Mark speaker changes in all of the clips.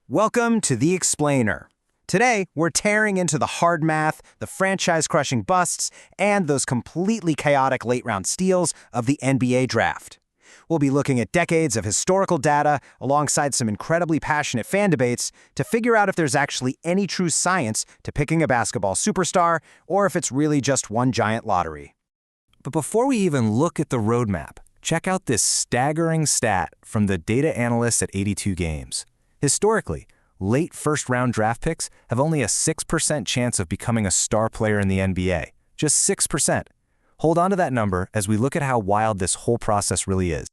Speaker 1: Welcome to The Explainer. Today, we're tearing into the hard math, the franchise-crushing busts, and those completely chaotic late-round steals of the NBA draft. We'll be looking at decades of historical data alongside some incredibly passionate fan debates to figure out if there's actually any true science to picking a basketball superstar or if it's really just one giant lottery. But before we even look at the roadmap, check out this staggering stat from the data analysts at 82 Games. Historically, late first-round draft picks have only a 6% chance of becoming a star player in the NBA. Just 6%. Hold on to that number as we look at how wild this whole process really is.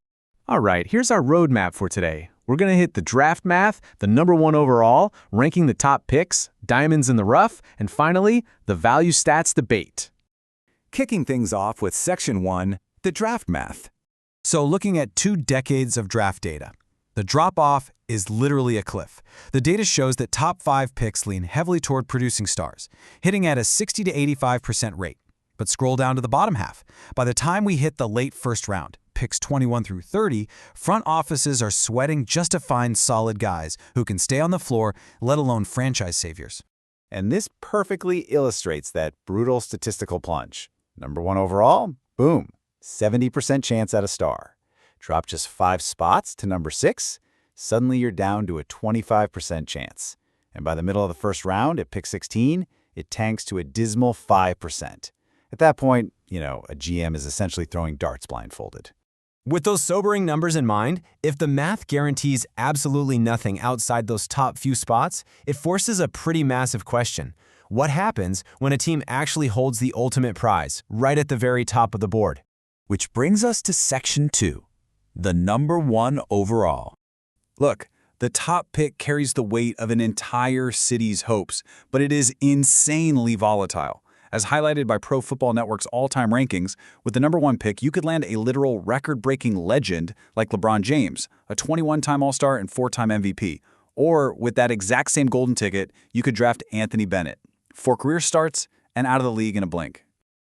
Speaker 2: All right, here's our roadmap for today. We're going to hit the draft math, the number one overall, ranking the top picks, diamonds in the rough, and finally, the value stats debate.
Speaker 3: Kicking things off with Section 1, the draft math. So looking at 2 decades of draft data, the drop-off is literally a cliff. The data shows that top 5 picks lean heavily toward producing stars, hitting at a 60 to 85% rate. But scroll down to the bottom half. By the time we hit the late first round, picks 21 through 30, front offices are sweating just to find solid guys who can stay on the floor, let alone franchise saviors.
Speaker 4: And this perfectly illustrates that brutal statistical plunge. Number 1 overall, boom, 70% chance at a star. Drop just 5 spots to number 6, suddenly you're down to a 25% chance. And by the middle of the first round, at pick 16, it tanks to a dismal 5%. At that point, a GM is essentially throwing darts blindfolded.
Speaker 1: With those sobering numbers in mind, if the math guarantees absolutely nothing outside those top few spots, it forces a pretty massive question. What happens when a team actually holds the ultimate prize, right at the very top of the board?
Speaker 3: Which brings us to Section 2, the number 1 overall. Look, the top pick carries the weight of an entire city's hopes, but it is insanely volatile. As highlighted by Pro Football Network's all-time rankings, with the number 1 pick, you could land a literal record-breaking legend like LeBron James, a 21-time All-Star and 4-time MVP. Or, with that exact same golden ticket, you could draft Anthony Bennett, 4 career starts, and out of the league in a blink.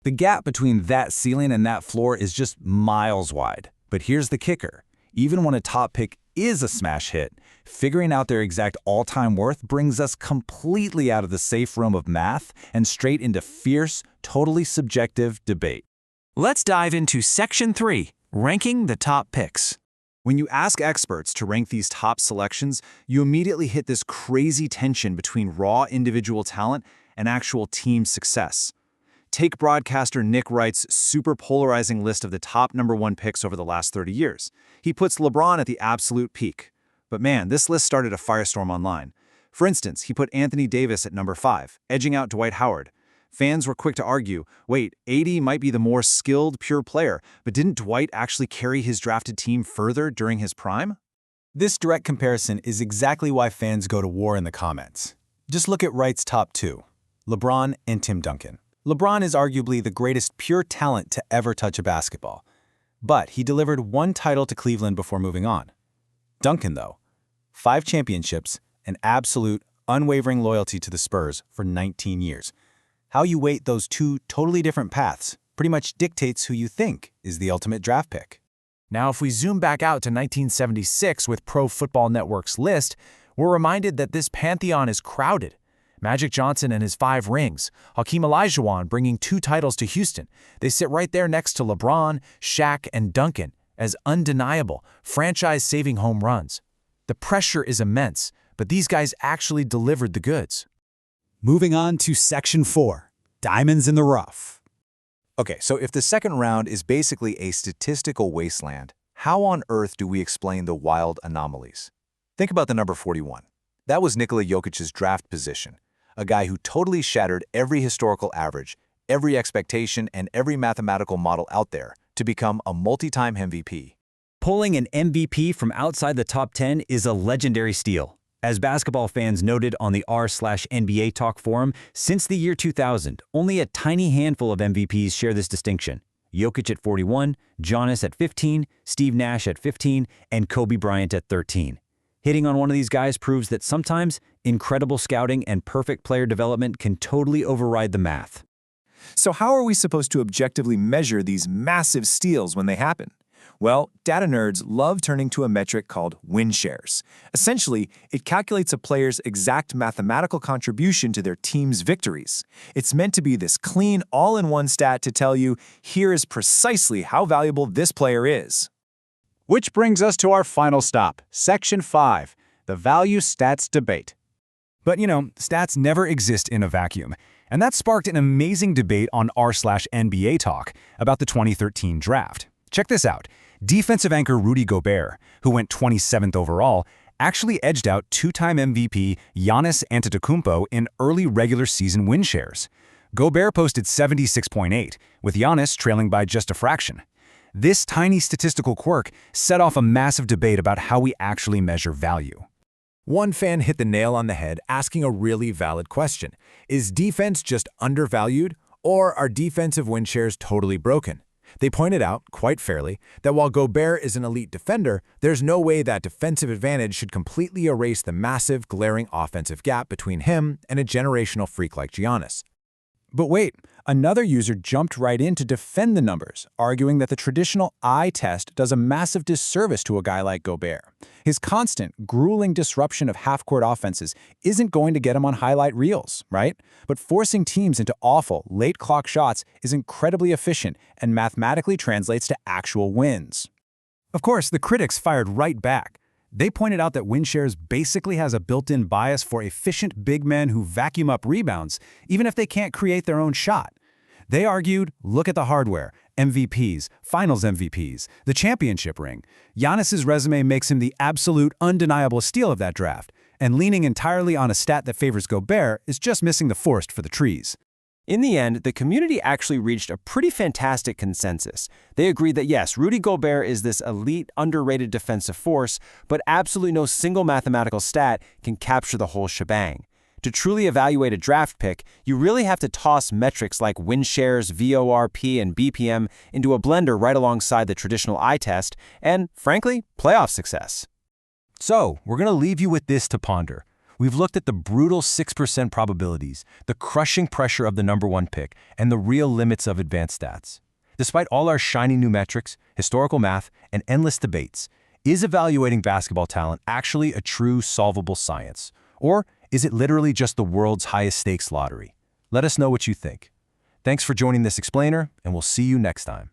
Speaker 1: The gap between that ceiling and that floor is just miles wide. But here's the kicker. Even when a top pick is a smash hit, figuring out their exact all-time worth brings us completely out of the safe room of math and straight into fierce, totally subjective debate. Let's dive into Section 3, ranking the top picks.
Speaker 3: When you ask experts to rank these top selections, you immediately hit this crazy tension between raw individual talent and actual team success. Take broadcaster Nick Wright's super polarizing list of the top number 1 picks over the last 30 years. He puts LeBron at the absolute peak. But man, this list started a firestorm online. For instance, he put Anthony Davis at number 5, edging out Dwight Howard. Fans were quick to argue, wait, AD might be the more skilled, pure player, but didn't Dwight actually carry his drafted team further during his prime?
Speaker 1: This direct comparison is exactly why fans go to war in the comments. Just look at Wright's top 2, LeBron and Tim Duncan. LeBron is arguably the greatest pure talent to ever touch a basketball. But he delivered 1 title to Cleveland before moving on. Duncan, though, 5 championships and absolute, unwavering loyalty to the Spurs for 19 years. How you weight those 2 totally different paths pretty much dictates who you think is the ultimate draft pick. Now, if we zoom back out to 1976 with Pro Football Network's list, we're reminded that this pantheon is crowded. Magic Johnson and his 5 rings, Hakeem Olajuwon bringing 2 titles to Houston. They sit right there next to LeBron, Shaq, and Duncan as undeniable, franchise-saving home runs. The pressure is immense, but these guys actually delivered the goods.
Speaker 3: Moving on to Section 4, diamonds in the rough.
Speaker 5: Okay, so if the second round is basically a statistical wasteland, how on earth do we explain the wild anomalies? Think about the number 41. That was Nikola Jokic's draft position. A guy who totally shattered every historical average, every expectation, and every mathematical model out there to become a multi-time MVP.
Speaker 6: Pulling an MVP from outside the top 10 is a legendary steal. As basketball fans noted on the r/NBA Talk forum, since the year 2000, only a tiny handful of MVPs share this distinction. Jokic at 41, Giannis at 15, Steve Nash at 15, and Kobe Bryant at 13. Hitting on one of these guys proves that sometimes incredible scouting and perfect player development can totally override the math.
Speaker 7: So how are we supposed to objectively measure these massive steals when they happen?
Speaker 3: Well, data nerds love turning to a metric called win shares. Essentially, it calculates a player's exact mathematical contribution to their team's victories. It's meant to be this clean, all-in-one stat to tell you, here is precisely how valuable this player is.
Speaker 4: Which brings us to our final stop, Section 5, the value stats debate.
Speaker 1: But stats never exist in a vacuum. And that sparked an amazing debate on r/NBA Talk about the 2013 draft. Check this out. Defensive anchor Rudy Gobert, who went 27th overall, actually edged out two-time MVP Giannis Antetokounmpo in early regular season win shares. Gobert posted 76.8, with Giannis trailing by just a fraction. This tiny statistical quirk set off a massive debate about how we actually measure value.
Speaker 3: One fan hit the nail on the head asking a really valid question. Is defense just undervalued, or are defensive win shares totally broken? They pointed out, quite fairly, that while Gobert is an elite defender, there's no way that defensive advantage should completely erase the massive, glaring offensive gap between him and a generational freak like Giannis.
Speaker 1: But wait, another user jumped right in to defend the numbers, arguing that the traditional eye test does a massive disservice to a guy like Gobert. His constant, grueling disruption of half-court offenses isn't going to get him on highlight reels, right? But forcing teams into awful, late-clock shots is incredibly efficient and mathematically translates to actual wins. Of course, the critics fired right back. They pointed out that win shares basically has a built-in bias for efficient big men who vacuum up rebounds, even if they can't create their own shot. They argued, look at the hardware, MVPs, finals MVPs, the championship ring. Giannis's resume makes him the absolute undeniable steal of that draft, and leaning entirely on a stat that favors Gobert is just missing the forest for the trees.
Speaker 7: In the end, the community actually reached a pretty fantastic consensus. They agreed that yes, Rudy Gobert is this elite, underrated defensive force, but absolutely no single mathematical stat can capture the whole shebang. To truly evaluate a draft pick, you really have to toss metrics like win shares, VORP, and BPM into a blender right alongside the traditional eye test and, frankly, playoff success.
Speaker 1: So, we're going to leave you with this to ponder. We've looked at the brutal 6% probabilities, the crushing pressure of the number one pick, and the real limits of advanced stats. Despite all our shiny new metrics, historical math, and endless debates, is evaluating basketball talent actually a true solvable science? Or is it literally just the world's highest stakes lottery? Let us know what you think. Thanks for joining this explainer, and we'll see you next time.